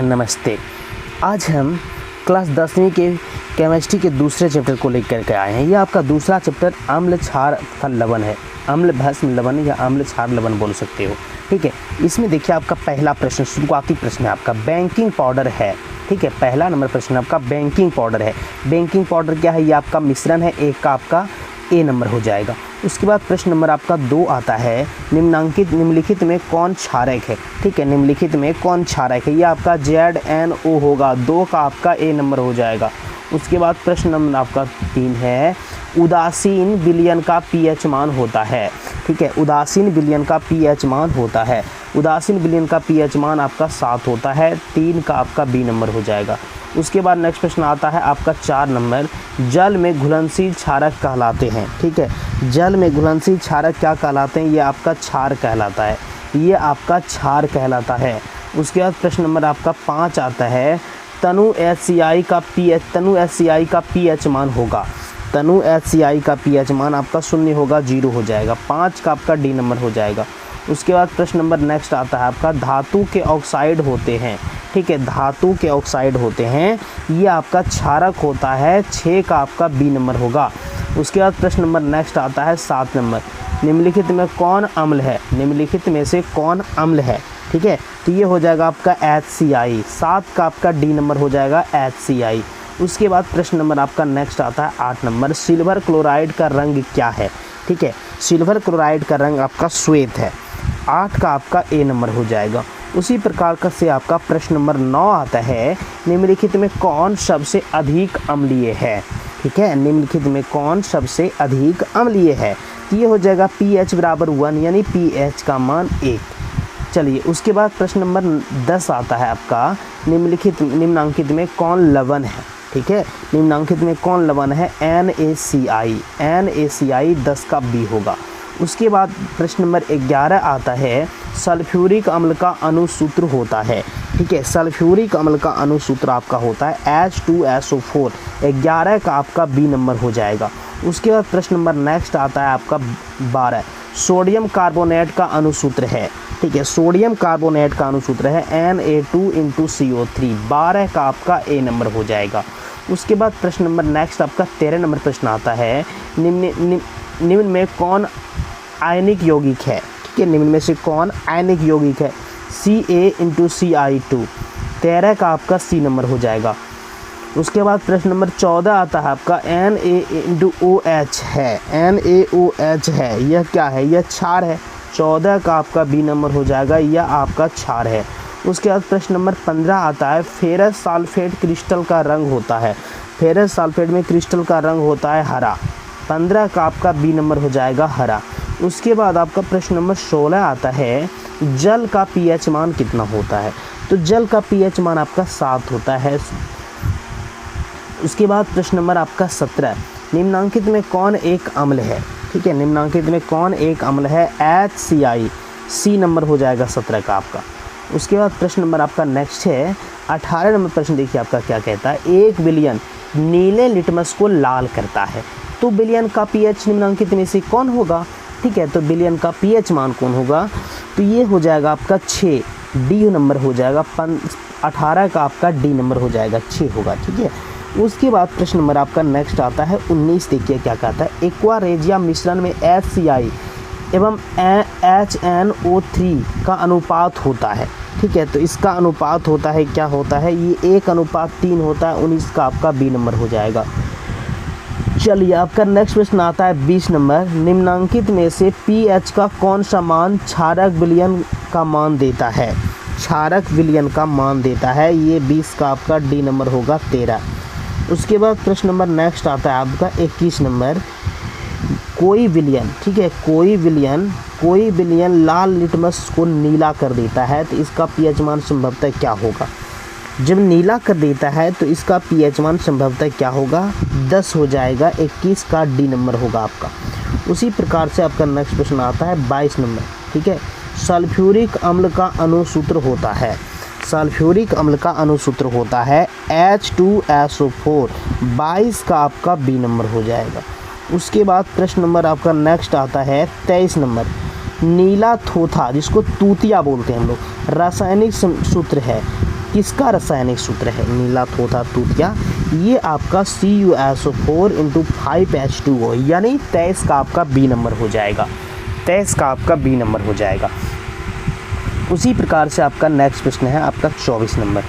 नमस्ते। आज हम क्लास 10वीं के केमिस्ट्री के दूसरे चैप्टर को लेकर के आए हैं। ये आपका दूसरा चैप्टर अम्ल क्षार तथा लवण है। अम्ल भस्म लवण या अम्ल क्षार लवण बोल सकते हो। ठीक है, इसमें देखिए आपका पहला प्रश्न, शुरुआती प्रश्न है आपका बेकिंग पाउडर है। ठीक है, पहला नंबर प्रश्न आपका बेकिंग पाउडर है। बेकिंग पाउडर क्या है? ये आपका मिश्रण है। एक का आपका ए नंबर हो जाएगा। उसके बाद प्रश्न नंबर आपका 2 आता है, निम्नलिखित में कौन क्षारक है? ठीक है, निम्नलिखित में कौन क्षारक है? ये आपका ZNO होगा। 2 का आपका ए नंबर हो जाएगा। उसके बाद प्रश्न नंबर आपका 3 है, उदासीन विलयन का pH मान होता है। ठीक है, उदासीन विलयन का pH मान होता है। उदासीन विलयन का pH मान आपका 7 होता है। 3 का आपका बी नंबर हो जाएगा। उसके बाद नेक्स्ट प्रश्न आता है आपका 4 नंबर, जल में घुलनशील क्षारक कहलाते हैं। ठीक है, जल में घुलनशील क्षारक क्या कहलाते हैं? ये आपका क्षार कहलाता है। ये आपका क्षार कहलाता है। उसके बाद प्रश्न नंबर आपका 5 आता है, तनु HCl का pH मान होगा। तनु HCl का pH मान आपका 0 होगा, 0 हो जाएगा। 5 का आपका डी नंबर हो जाएगा। उसके बाद प्रश्न नंबर नेक्स्ट आता है आपका, धातु के ऑक्साइड होते हैं। ठीक है, धातु के ऑक्साइड होते हैं। ये आपका क्षारक होता है। 6 का आपका बी नंबर होगा। उसके बाद प्रश्न नंबर नेक्स्ट आता है 7 नंबर, निम्नलिखित में कौन अम्ल है? निम्नलिखित में से कौन अम्ल है? ठीक है, तो ये हो जाएगा आपका HCl। 7 का आपका डी नंबर हो जाएगा HCl। उसके बाद प्रश्न नंबर आपका नेक्स्ट आता है 8 नंबर, सिल्वर क्लोराइड का रंग क्या है? ठीक है, सिल्वर क्लोराइड का रंग आपका श्वेत है। 8 का आपका ए नंबर हो जाएगा। उसी प्रकार का से आपका प्रश्न नंबर 9 आता है, निम्नलिखित में कौन सबसे अधिक अम्लीय है? ठीक है, निम्नलिखित में कौन सबसे अधिक अम्लीय है? तो ये हो जाएगा pH बराबर 1, यानी pH का मान 1। चलिए, उसके बाद प्रश्न नंबर 10 आता है आपका, निम्नांकित में कौन लवण है? ठीक है, निम्नांकित में कौन लवण है? NaCl। NaCl 10 का बी होगा। उसके बाद प्रश्न नंबर 11 आता है, सल्फ्यूरिक अम्ल का अणुसूत्र होता है। ठीक है, सल्फ्यूरिक अम्ल का अणुसूत्र आपका होता है H2SO4। 11 का आपका बी नंबर हो जाएगा। उसके बाद प्रश्न नंबर नेक्स्ट आता है आपका 12, सोडियम कार्बोनेट का अणुसूत्र है। ठीक है, सोडियम कार्बोनेट का अणुसूत्र है Na2CO3। 12 का आपका ए नंबर हो जाएगा। उसके बाद प्रश्न नंबर नेक्स्ट आपका 13 नंबर प्रश्न आता है, निम्न में कौन आयनिक यौगिक है? ठीक है, निम्न में से कौन आयनिक यौगिक है? CaCl2। 13 का आपका सी नंबर हो जाएगा। उसके बाद प्रश्न नंबर 14 आता है आपका, NaOH है। NaOH है, यह क्या है? यह क्षार है। 14 का आपका बी नंबर हो जाएगा, यह आपका क्षार है। उसके बाद प्रश्न नंबर 15 आता है, फेरस सल्फेट क्रिस्टल का रंग होता है। फेरस सल्फेट में क्रिस्टल का रंग होता है हरा। 15 का आपका बी नंबर हो जाएगा हरा। उसके बाद आपका प्रश्न नंबर 16 आता है, जल का pH मान कितना होता है? तो जल का pH मान आपका 7 होता है। उसके बाद प्रश्न नंबर आपका 17, निम्नांकित में कौन एक अम्ल है? ठीक है, निम्नांकित में कौन एक अम्ल है? HCl। सी नंबर हो जाएगा 17 का आपका। उसके बाद प्रश्न नंबर आपका नेक्स्ट है 18 नंबर प्रश्न। देखिए आपका क्या कहता है, 1 विलयन नीले लिटमस को लाल करता है। तो विलयन का pH निम्नांकित में से कौन होगा? ठीक है, तो विलयन का pH मान कौन होगा? तो ये हो जाएगा आपका 6, डी नंबर हो जाएगा। 18 का आपका डी नंबर हो जाएगा, 6 होगा। ठीक है, उसके बाद प्रश्न नंबर आपका नेक्स्ट आता है 19। देखिए क्या कहता है, एक्वा रेजिया मिश्रण में HCl एवं HNO3 का अनुपात होता है। ठीक है, तो इसका अनुपात होता है, क्या होता है? ये 1:3 होता है। 19 का आपका बी नंबर हो जाएगा। चलिए, आपका नेक्स्ट प्रश्न आता है 20 नंबर, निम्नांकित में से pH का कौन सा मान क्षारक विलयन का मान देता है? क्षारक विलयन का मान देता है। ये 20 का आपका डी नंबर होगा 13। उसके बाद प्रश्न नंबर नेक्स्ट आता है आपका 21 नंबर, कोई विलयन, ठीक है, कोई विलयन लाल लिटमस को नीला कर देता है, तो इसका pH मान संभवतः क्या होगा? जब नीला कर देता है तो इसका pH मान संभवतः क्या होगा? 10 हो जाएगा। 21 का डी नंबर होगा आपका। उसी प्रकार से आपका नेक्स्ट प्रश्न आता है 22 नंबर। ठीक है, सल्फ्यूरिक अम्ल का अणुसूत्र होता है। सल्फ्यूरिक अम्ल का अणुसूत्र होता है H2SO4। 22 का आपका बी नंबर हो जाएगा। उसके बाद प्रश्न नंबर आपका नेक्स्ट आता है 23 नंबर, नीला थोथा जिसको तूतिया बोलते हैं हम लोग, रासायनिक सूत्र है किसका रासायनिक सूत्र है? नीला तोता तूतिया। ये आपका CuSO4 × 5H2O, यानी 23 का आपका बी नंबर हो जाएगा। 23 का आपका बी नंबर हो जाएगा। उसी प्रकार से आपका नेक्स्ट प्रश्न है आपका 24 नंबर।